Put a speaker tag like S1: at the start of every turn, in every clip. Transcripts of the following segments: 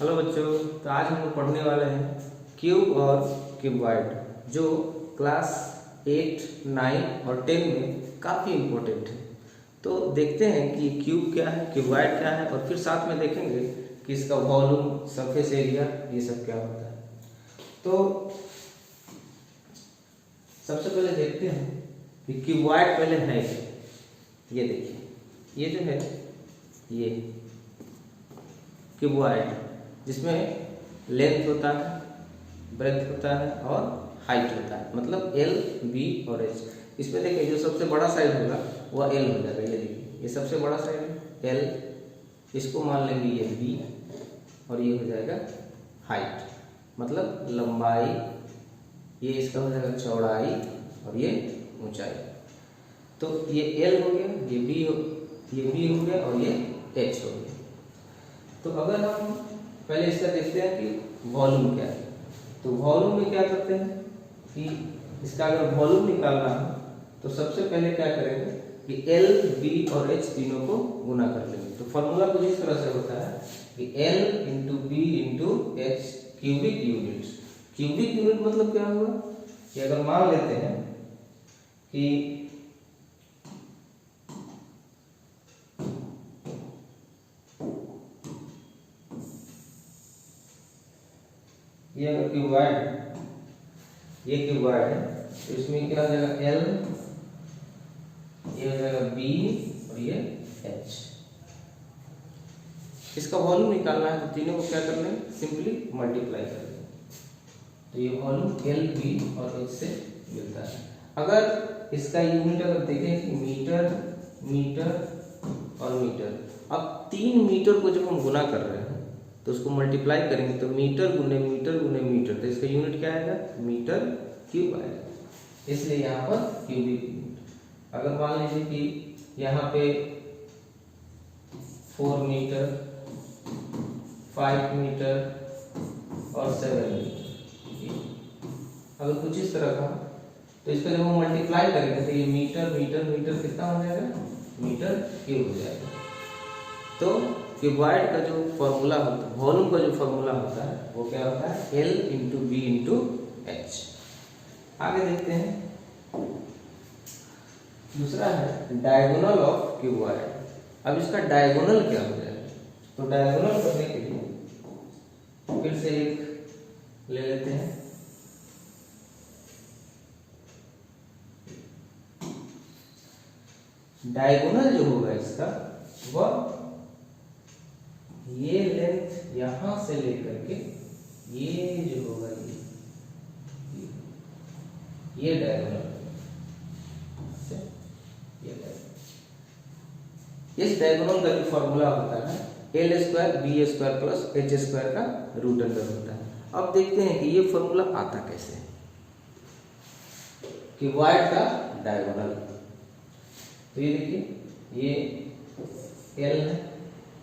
S1: Hello बच्चों। तो आज हम लोग पढ़ने वाले हैं क्यूब और क्यूबॉइड, जो क्लास 8, 9 और 10 में काफ़ी इम्पोर्टेंट है। तो देखते हैं कि क्यूब क्या है, क्यूबॉइड क्या है, और फिर साथ में देखेंगे कि इसका वॉल्यूम, सरफेस एरिया, ये सब क्या होता है। तो सबसे पहले देखते हैं कि क्यूबॉइड पहले है क्या। ये देखिए, ये जो है ये क्यूबॉइड, जिसमें लेंथ होता है, ब्रेथ होता है और हाइट होता है, मतलब एल, बी और एच। इसमें देखिए जो सबसे बड़ा साइड होगा वह एल हो जाएगा। ये देखिए, ये सबसे बड़ा साइड है एल, इसको मान लेंगे ये बी, और ये हो जाएगा हाइट, मतलब लंबाई। ये इसका हो जाएगा चौड़ाई, और ये ऊंचाई। तो ये एल हो गया, ये बी हो गया, और ये एच हो गया। तो अगर हम पहले इसका देखते हैं कि वॉल्यूम क्या है, तो वॉल्यूम में क्या करते हैं कि इसका अगर वॉल्यूम निकालना है तो सबसे पहले क्या करेंगे कि एल, बी और एच तीनों को गुना कर लेंगे। तो फॉर्मूला कुछ इस तरह से होता है कि L into B into H cubic unit. Cubic unit मतलब क्या हुआ कि अगर मान लेते हैं कि ये अगर क्यूबॉइड, ये क्यूबॉइड है, तो इसमें क्या हो जाएगा एल, ये हो जाएगा बी और ये एच। इसका वॉल्यूम निकालना है तो तीनों को क्या करना है, सिंपली मल्टीप्लाई कर देंगे। तो ये वॉल्यूम एल, बी और एच से मिलता है। अगर इसका यूनिट अगर देखें कि मीटर, मीटर और मीटर, अब 3 मीटर को जब हम गुना कर रहे हैं तो उसको मल्टीप्लाई करेंगे तो मीटर गुने मीटर गुने मीटर, तो इसका यूनिट क्या आएगा, मीटर क्यूब आएगा। इसलिए यहाँ पर क्यूबिक यूनिट। अगर मान लीजिए कि यहाँ पे 4 मीटर, 5 मीटर और 7 मीटर, अगर कुछ इस तरह का, तो इसका जब हम मल्टीप्लाई करेंगे तो ये मीटर मीटर मीटर कितना हो जाएगा, मीटर क्यूब हो जाएगा। तो क्यूबॉइड का जो फॉर्मूला होता है, वॉल्यूम का जो फॉर्मूला होता है वो क्या होता है, L into B into H. आगे देखते हैं, दूसरा है डायगोनल ऑफ क्यूबॉइड। अब इसका डायगोनल क्या हो जाएगा, तो डायगोनल करने के लिए फिर से एक ले लेते हैं। डायगोनल जो होगा इसका, वह ये लेंथ यहां से लेकर के ये जो होगा ये डायगोनल, इस डायगोनल का जो फॉर्मूला होता है L square B square plus H square का रूट अंडर होता है। अब देखते हैं कि ये फॉर्मूला आता कैसे है, क्यूबॉइड का डायगोनल। तो ये देखिए, ये एल है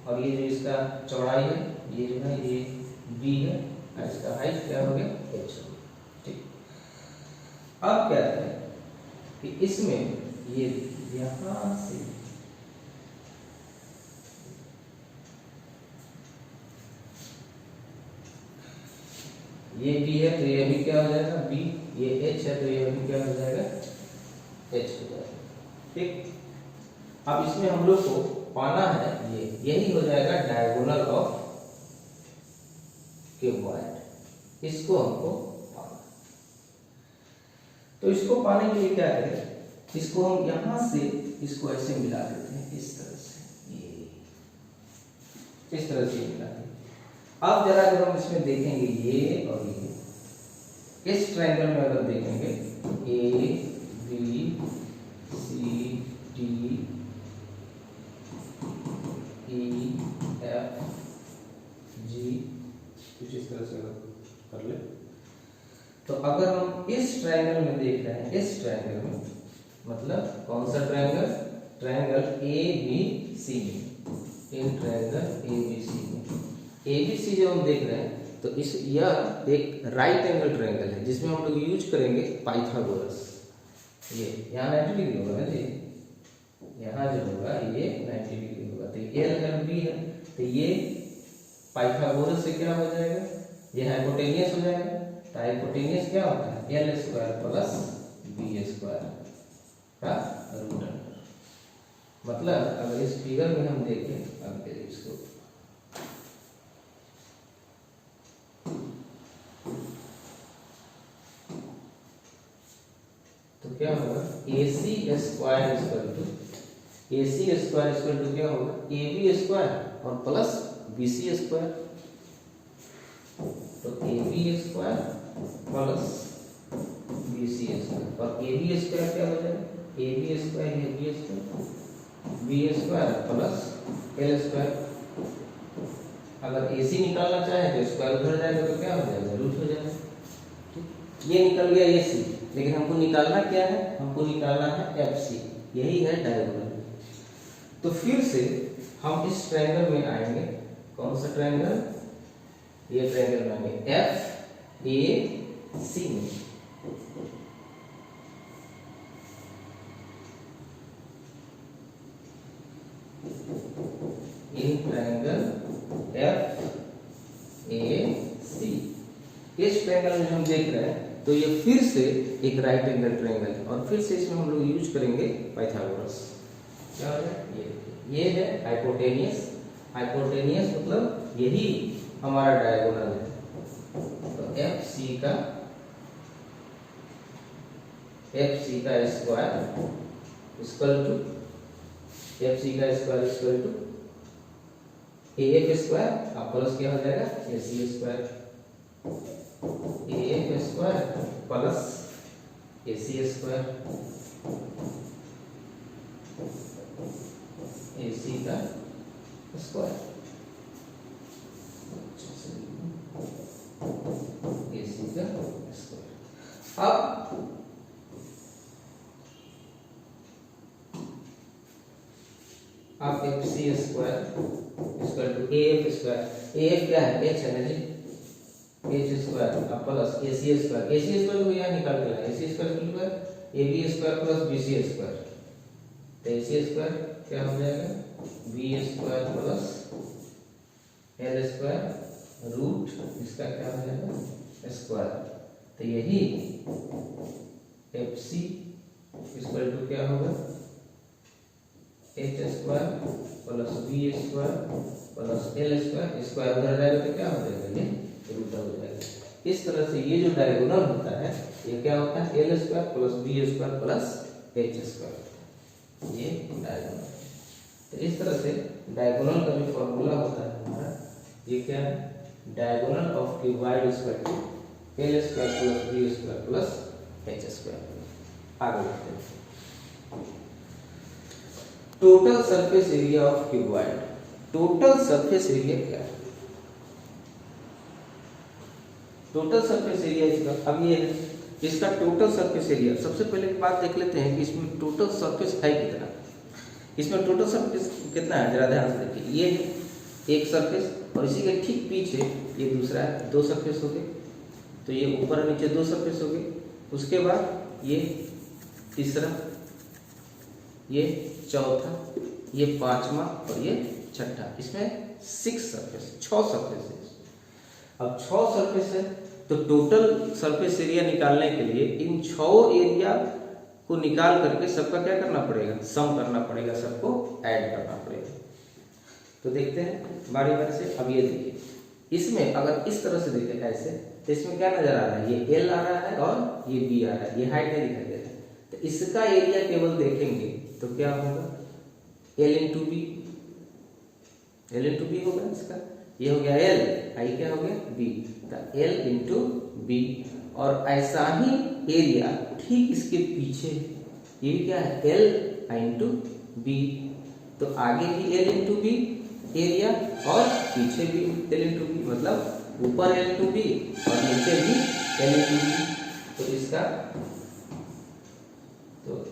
S1: और ये जो इसका चौड़ाई है, ये जो है ये बी है, और इसका हाइट क्या हो गया, एच हो गया। ठीक, अब क्या है कि इसमें ये यहां से ये बी है तो ये भी क्या हो जाएगा, बी। ये एच है तो ये भी क्या हो जाएगा, एच हो जाएगा। ठीक, अब इसमें हम लोग को पाना है यही हो जाएगा डायगोनल ऑफ क्यूबॉइड। इसको हमको पाना। तो इसको पाने के लिए क्या करें, इसको हम यहां से इसको ऐसे मिला देते हैं, इस तरह से, ये इस तरह से मिला देते हैं। अब जरा जब हम इसमें देखेंगे ये और ये, इस ट्रायंगल में अगर देखेंगे A B C D E F G, कुछ इस तरह से कर ले। तो अगर हम इस ट्रायंगल में देख रहे हैं, इस ट्रायंगल में मतलब कौन सा triangle, triangle A B C में, इन ट्रायंगल ए बी सी में ए बी सी जो हम देख रहे हैं, तो इस यह एक राइट एंगल ट्रायंगल है जिसमें हम लोग यूज करेंगे पाइथागोरस। ये यहाँ 90 डिग्री होगा ना जी, यहाँ जो होगा ये 90 डिग्री होगा। तो एल एल बी है, तो ये पाइथागोरस से क्या हो जाएगा, ये हाइपोटेनियस हो जाएगा। तो हाइपोटेनियस क्या होता है, L square plus B square का रूट अंडर। मतलब अगर इस फिगर में हम देखें, अब इसको तो क्या होगा, A C square equal to क्या होगा, ए बी स्क्वायर और प्लस बी सी स्क्वायर। तो A B square plus B C square, और ए बी स्क्वायर क्या हो जाएगा, ए बी स्क्वायर है B square plus L square. अगर ए सी निकालना चाहे तो स्क्वायर उधर जाएगा तो क्या हो जाएगा, रूट हो जाएगा। ये निकल गया ए सी, लेकिन हमको निकालना क्या है, हमको निकालना है एफ सी, यही है डायगोनल। तो फिर से हम इस ट्रायंगल में आएंगे, कौन सा ट्रायंगल, ये ट्रायंगल में आएंगे एफ ए सी में। इन ट्रायंगल एफ ए सी, इस ट्रायंगल में हम देख रहे हैं तो ये फिर से एक राइट एंगल ट्रायंगल है, और फिर से इसमें हम लोग यूज करेंगे पाइथागोरस। क्या हो जाए, ये है हाइपोटेनियस। हाइपोटेनियस मतलब यही हमारा डायगोनल है। तो एफ सी का square equal to A F square, अब प्लस क्या हो जाएगा, A C square, A F square plus A C square, A C का स्क्वायर, ए सी का स्क्वायर। अब F C square equal to A F square, A F क्या है, H है ना जी, एच स्क्वायर अब plus A C square, A C square को यहाँ निकाल के लाए, A C square A B square plus B C square. तो ए सी स्क्वायर क्या हो जाएगा, B square plus L square root इसका क्या हो जाएगा, स्क्वायर। तो यही एफ सी इक्वल टू क्या होगा, H square plus B square plus L square, square उधर जाएगा तो क्या हो जाएगा, ये रूट हो जाएगा। इस तरह से ये जो डायगोनल होता है ये क्या होता है, L square plus B square plus H square, ये डायगोनल। तो इस तरह से डायगोनल का जो फॉर्मूला होता है हमारा, ये क्या है, diagonal of cuboid equal to L square plus B square plus H square. आगे बढ़ते हैं, total surface area of cuboid. Total surface area क्या है, टोटल सरफेस एरिया इसका अब ये है, इसका टोटल सरफेस एरिया। सबसे पहले एक बात देख लेते हैं कि इसमें टोटल सरफेस है कितना। इसमें टोटल सरफेस कितना है, जरा ध्यान से देखिए। ये है एक सरफेस और इसी के ठीक पीछे ये दूसरा है, दो सरफेस हो गए। तो ये ऊपर और नीचे दो सरफेस हो गए। उसके बाद ये तीसरा, ये चौथा, ये पांचवा और ये छठा। इसमें 6 सरफेस, 6 सरफेस है। अब 6 सरफेस है तो टोटल सरफेस एरिया निकालने के लिए इन 6 एरिया को निकाल करके सबका क्या करना पड़ेगा, सम करना पड़ेगा, सबको ऐड करना पड़ेगा। तो देखते हैं बारी बारी से। अब ये देखिए, इसमें अगर इस तरह से देखें ऐसे, तो इसमें क्या नजर आ रहा है, ये एल आ रहा है और ये बी आ रहा है, ये हाइट नहीं दिखाई दे रहा है। तो इसका एरिया केवल देखेंगे तो क्या होगा, L into B, L into B होगा इसका। ये हो गया एल, आई क्या हो गया बी, तो एल इंटू बी। और ऐसा ही एरिया ठीक इसके पीछे, ये भी क्या है एल इंटू बी। तो आगे भी एल इंटू बी एरिया और पीछे भी एल इंटू बी, मतलब ऊपर एल इंटू बी और नीचे भी एल इंटू बी। तो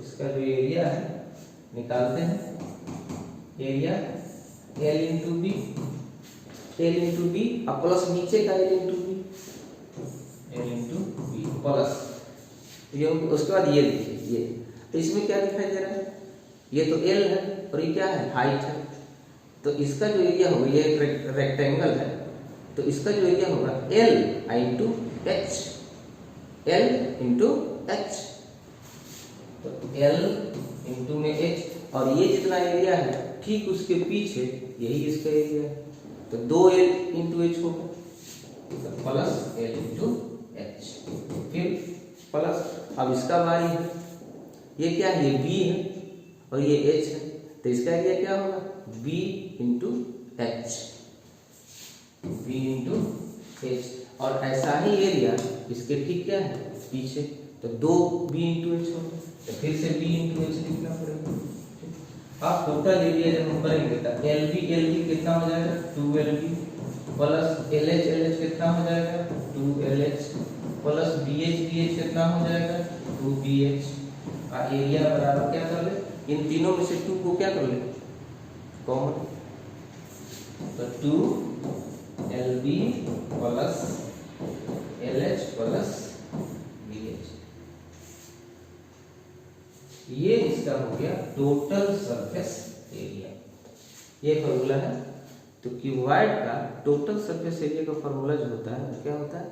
S1: इसका जो एरिया है निकालते हैं, area L into B, L into B और प्लस नीचे का L into B, L into B plus ये। उसके बाद ये देखिए, ये तो इसमें क्या दिखाई दे रहा है, ये तो एल है और ये क्या है हाइट है। तो इसका जो एरिया होगा, ये एक रेक्टेंगल है तो इसका जो एरिया होगा L into H, L into H, तो L इंटू में H, और ये जितना एरिया है ठीक उसके पीछे यही इसका एरिया है, तो 2L इंटू एच होगा, तो प्लस L इंटू एच, फिर प्लस, अब इसका बारी है, ये क्या है, ये B है और ये H है, तो इसका एरिया क्या होगा B into H, B into H, और ऐसा ही एरिया इसके ठीक क्या है पीछे, तो 2B इंटू एच होगा, तो फिर से B इंटू एच लिखना पड़ेगा। अब टोटल एरिया जब हम करेंगे तो LB कितना हो जाएगा 2LB, प्लस LH कितना हो जाएगा 2LH, प्लस BH कितना हो जाएगा 2BH, और एरिया बराबर क्या कर ले, इन तीनों में से 2 को क्या कर ले कॉमन, तो 2LB plus LH plus BH, ये इसका हो गया टोटल सरफेस एरिया। ये फॉर्मूला है। तो क्यूबॉइड का टोटल सरफेस एरिया का फॉर्मूला जो होता है क्या होता है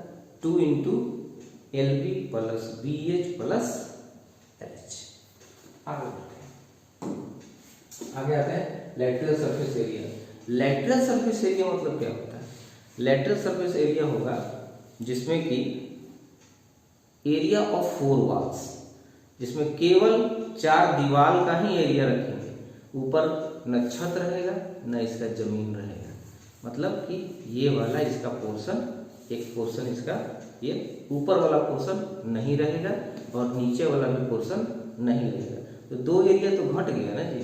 S1: 2 into LB plus BH plus LH। आगे आते हैं lateral surface area. Lateral surface area मतलब क्या होता है, लैटरल सरफेस एरिया होगा जिसमें कि एरिया ऑफ 4 वॉल्स, जिसमें केवल 4 दीवार का ही एरिया रखेंगे, ऊपर न छत रहेगा न इसका जमीन रहेगा, मतलब कि ये वाला इसका पोर्शन, एक पोर्शन इसका ये ऊपर वाला पोर्शन नहीं रहेगा और नीचे वाला भी पोर्शन नहीं रहेगा, तो 2 एरिया तो घट गया ना जी,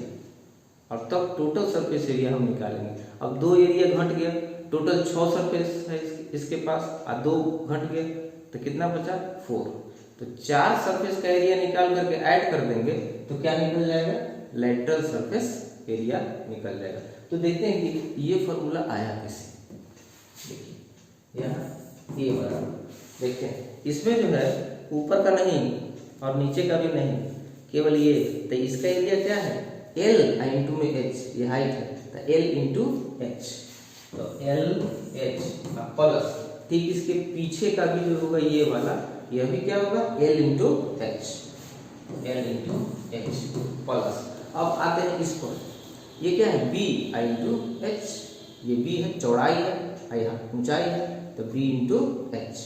S1: और तब टोटल सरफेस एरिया हम निकालेंगे। अब 2 एरिया घट गया, टोटल 6 सरफेस है इसके पास, और 2 घट गए तो कितना बचा 4, तो 4 सरफेस का एरिया निकाल करके ऐड कर देंगे तो क्या निकल जाएगा, लैटरल सरफेस एरिया निकल जाएगा। तो देखते हैं कि ये फॉर्मूला आया कैसे, देखिए यहाँ ये बराबर, देखते हैं इसमें जो है ऊपर का नहीं और नीचे का भी नहीं, केवल ये, तो इसका एरिया क्या है L इंटू में H, ये हाइट है तो L इंटू H, तो LH प्लस ठीक इसके पीछे का भी जो होगा ये वाला, यह भी क्या होगा L into H, L into H plus. अब आते हैं इस पर, ये क्या है B इंटू H, ये B है चौड़ाई है, यहाँ ऊंचाई है, तो B into H,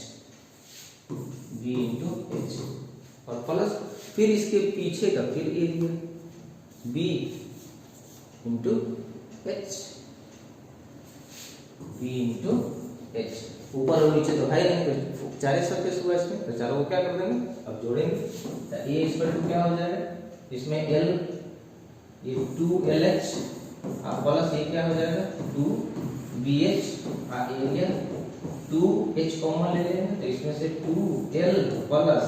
S1: B into H और प्लस फिर इसके पीछे का फिर area B into H, B into H, ऊपर और नीचे तो है नहीं, तो 4 सरफेस हुआ इसमें, तो चारों को क्या कर देंगे अब जोड़ेंगे, तो A इक्वल टू क्या हो जाएगा, इसमें L ये 2LH प्लस ये क्या हो जाएगा 2BH, एरिया 2H कॉमन ले लेंगे तो इसमें से 2L प्लस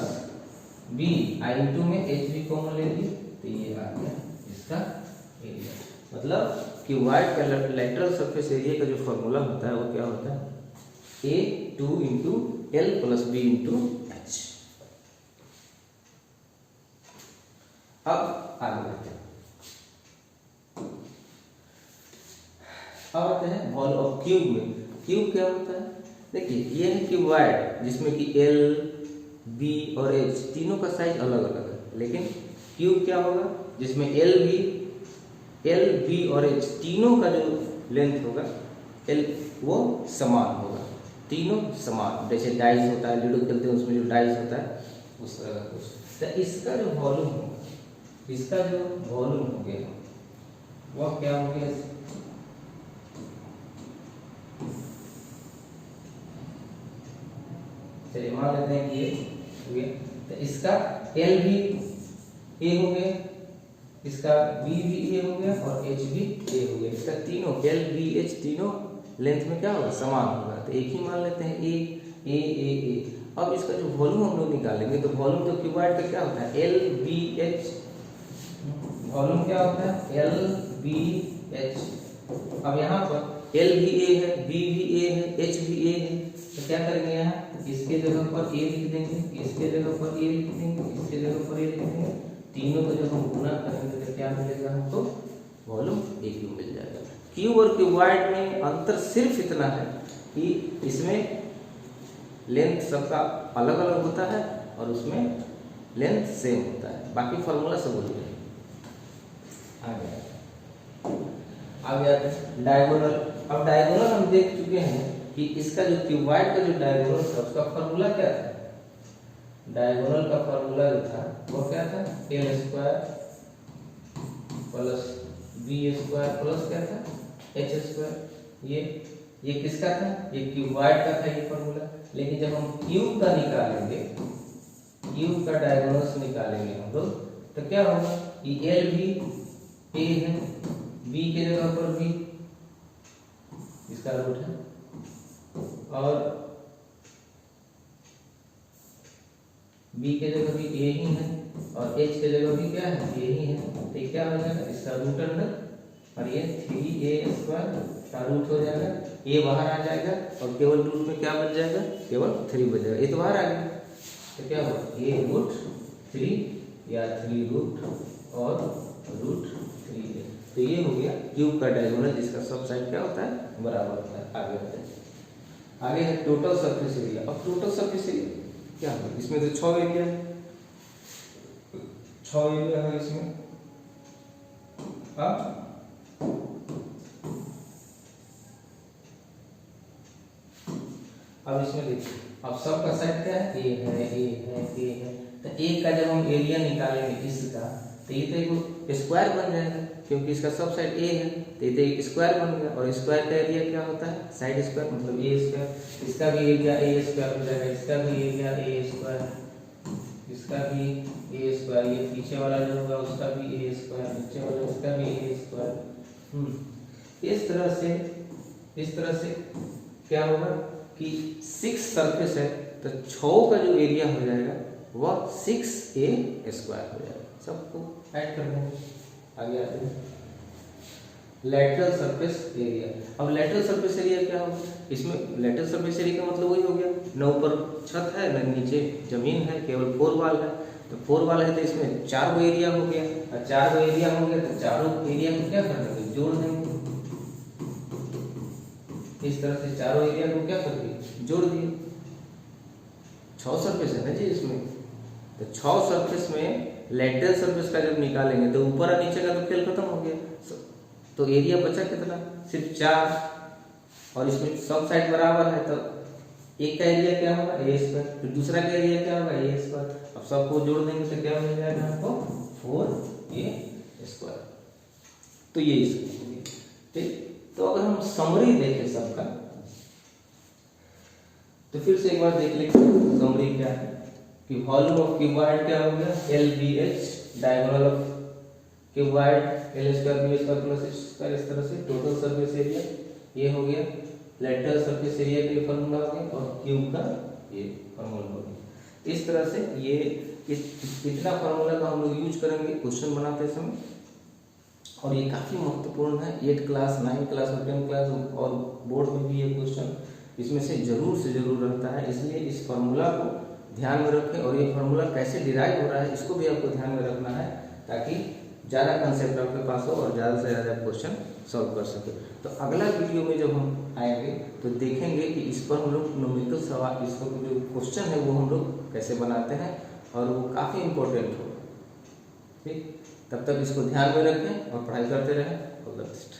S1: B इंटू में H भी कॉमन ले लिए, तो ये आ गया इसका एरिया। मतलब कि वाइड का लैटरल सरफेस एरिया का जो फॉर्मूला होता है वो क्या होता है A2 into L plus B into H। अब आगे बढ़ते हैं, अब आते हैं बॉल ऑफ क्यूब में। क्यूब क्या होता है, देखिए ये है क्यूबॉइड जिसमें कि L, B और H तीनों का साइज अलग अलग है, लेकिन क्यूब क्या होगा जिसमें L, B और H तीनों का जो लेंथ होगा L वो समान होगा, तीनों समान, जैसे डाइस होता है लूडो खेलते हैं उसमें जो डाइस होता है उस तरह का कुछ। तो इसका जो वॉल्यूम होगा, इसका जो वॉल्यूम हो गया वह क्या हो गया, चलिए मान लेते हैं कि ये हो गया, तो इसका L भी A हो गया, इसका B भी A हो गया और H भी A हो गया, इसका तीनों L, B, H तीनों लेंथ में क्या होगा समान होगा, तो एक ही मान लेते हैं A। अब इसका जो वॉल्यूम हम लोग निकालेंगे तो वॉल्यूम तो क्यूबॉइड का क्या होता है L, B, H, वॉल्यूम क्या होता है L, B, H। अब यहाँ पर L भी A है, B भी A है, H भी A है, तो क्या करेंगे यहाँ इसके जगह पर A लिख देंगे, इसके जगह पर A लिख देंगे, इसके जगह पर A लिख देंगे, तीनों को जब हम गुना करेंगे तो क्या मिलेगा हमको वॉल्यूम A क्यूब मिल जाएगा। क्यूब और क्यूबॉइड में अंतर सिर्फ इतना है कि इसमें लेंथ सबका अलग अलग होता है और उसमें लेंथ सेम होता है, बाकी फॉर्मूला सब वही है। आ गया डायगोनल। अब डायगोनल हम देख चुके हैं कि इसका जो क्यूबॉइड का जो डायगोनल था उसका फॉर्मूला क्या था। डायगोनल का फॉर्मूला जो था वो क्या था, L square plus B square plus क्या था, एच स्क्वायर। ये किसका था, ये क्यूबॉइड का था ये फॉर्मूला। लेकिन जब हम क्यूब का निकालेंगे, क्यूब का डायगोनल्स निकालेंगे हम लोग, तो क्या होगा कि एल भी ए है, बी के जगह पर भी इसका रूट है और बी के जगह भी ए ही है और एच के जगह भी क्या है, ए ही है। तो क्या हो जाएगा, इसका रूट अंडर और ये 3a स्क्वायर का रूट हो जाएगा, ए बाहर आ जाएगा और केवल रूट में क्या बच जाएगा, केवल 3 बच जाएगा। ये तो बाहर आ गया, तो क्या होगा ए रूट 3 या 3 रूट और रूट 3a। तो ये हो गया क्यूब का डायगोनल जिसका सब साइड क्या होता है, बराबर होता है। आगे होता है, आगे है टोटल सरफेस एरिया। अब टोटल सरफेस एरिया क्या होगा, इसमें तो 6 एरिया है, 6 एरिया है इसमें। अब इसमें देखिए, अब सबका साइड क्या है, ए है, ए है, ए है। तो ए का जब हम एरिया निकालेंगे इसका, तो ये तो एक स्क्वायर बन जाएगा क्योंकि इसका सब साइड ए है, तो ये तो एक स्क्वायर बन गया। और स्क्वायर का एरिया क्या होता है, साइड स्क्वायर मतलब ए स्क्वायर। इसका भी एरिया ए स्क्वायर हो जाएगा, इसका भी एरिया ए स्क्वायर, इसका भी ए स्क्वायर, ये पीछे वाला जो होगा उसका भी ए स्क्वायर, नीचे वाला उसका भी ए स्क्वायर। इस तरह से क्या होगा कि 6 सरफेस है तो 6 का जो एरिया हो जाएगा वह 6a स्क्वायर हो जाएगा। सबको ऐड कर देंगे। आगे आते हैं लेटरल सरफेस एरिया। अब लेटरल सरफेस एरिया क्या होगा, इसमें लेटरल सरफेस एरिया का मतलब वही हो गया, न ऊपर छत है न नीचे जमीन है, केवल 4 वाल है। तो 4 वाल है तो इसमें 4 गो एरिया हो गया, और 4 गो एरिया हो गया तो चारों एरिया को क्या कर देंगे, जोड़ देंगे। इस तरह से चारों एरिया को क्या कर दिए, जोड़ दिए। 6 सरफेस है ना जी इसमें, तो 6 सरफेस में लेटरल सरफेस का जब निकालेंगे तो ऊपर और नीचे का तो खेल खत्म हो गया। तो एरिया बचा कितना, सिर्फ 4, और इसमें सब साइड बराबर है तो एक का एरिया क्या होगा, ए स्क्वायर, फिर दूसरा का एरिया क्या होगा, ए स्क्वायर। अब सबको जोड़ देंगे तो क्या मिल जाएगा हमको, 4a स्क्वायर। तो ये इसका हो गया, ठीक। तो अगर हम समरी देखें सबका, तो फिर से एक बार देख लेंगे समरी क्या है कि वॉल्यूम ऑफ क्यूबॉइड क्या हो गया, LBH, diagonal of cuboid L square B square plus H square. इस तरह से टोटल सरफेस एरिया ये हो गया, लेटरल सरफेस एरिया का ये फॉर्मूला हो गया और क्यूब का ये फॉर्मूला हो गया। इस तरह से ये इतना फॉर्मूला का हम लोग यूज करेंगे क्वेश्चन बनाते समय, और ये काफ़ी महत्वपूर्ण है। 8 क्लास 9 क्लास और 10 क्लास और बोर्ड में भी ये क्वेश्चन इसमें से जरूर रहता है। इसलिए इस फार्मूला को ध्यान में रखें, और ये फार्मूला कैसे डिराइव हो रहा है इसको भी आपको ध्यान में रखना है, ताकि ज़्यादा कंसेप्ट आपके पास हो और ज़्यादा से ज़्यादा क्वेश्चन सॉल्व कर सके। तो अगला वीडियो में जब हम आएंगे तो देखेंगे कि इस पर हम लोग न्यूमेरिकल सवाल, इस पर जो क्वेश्चन है वो हम लोग कैसे बनाते हैं, और वो काफ़ी इम्पोर्टेंट हो। ठीक, तब तक इसको ध्यान में रखें और पढ़ाई करते रहें। All the best.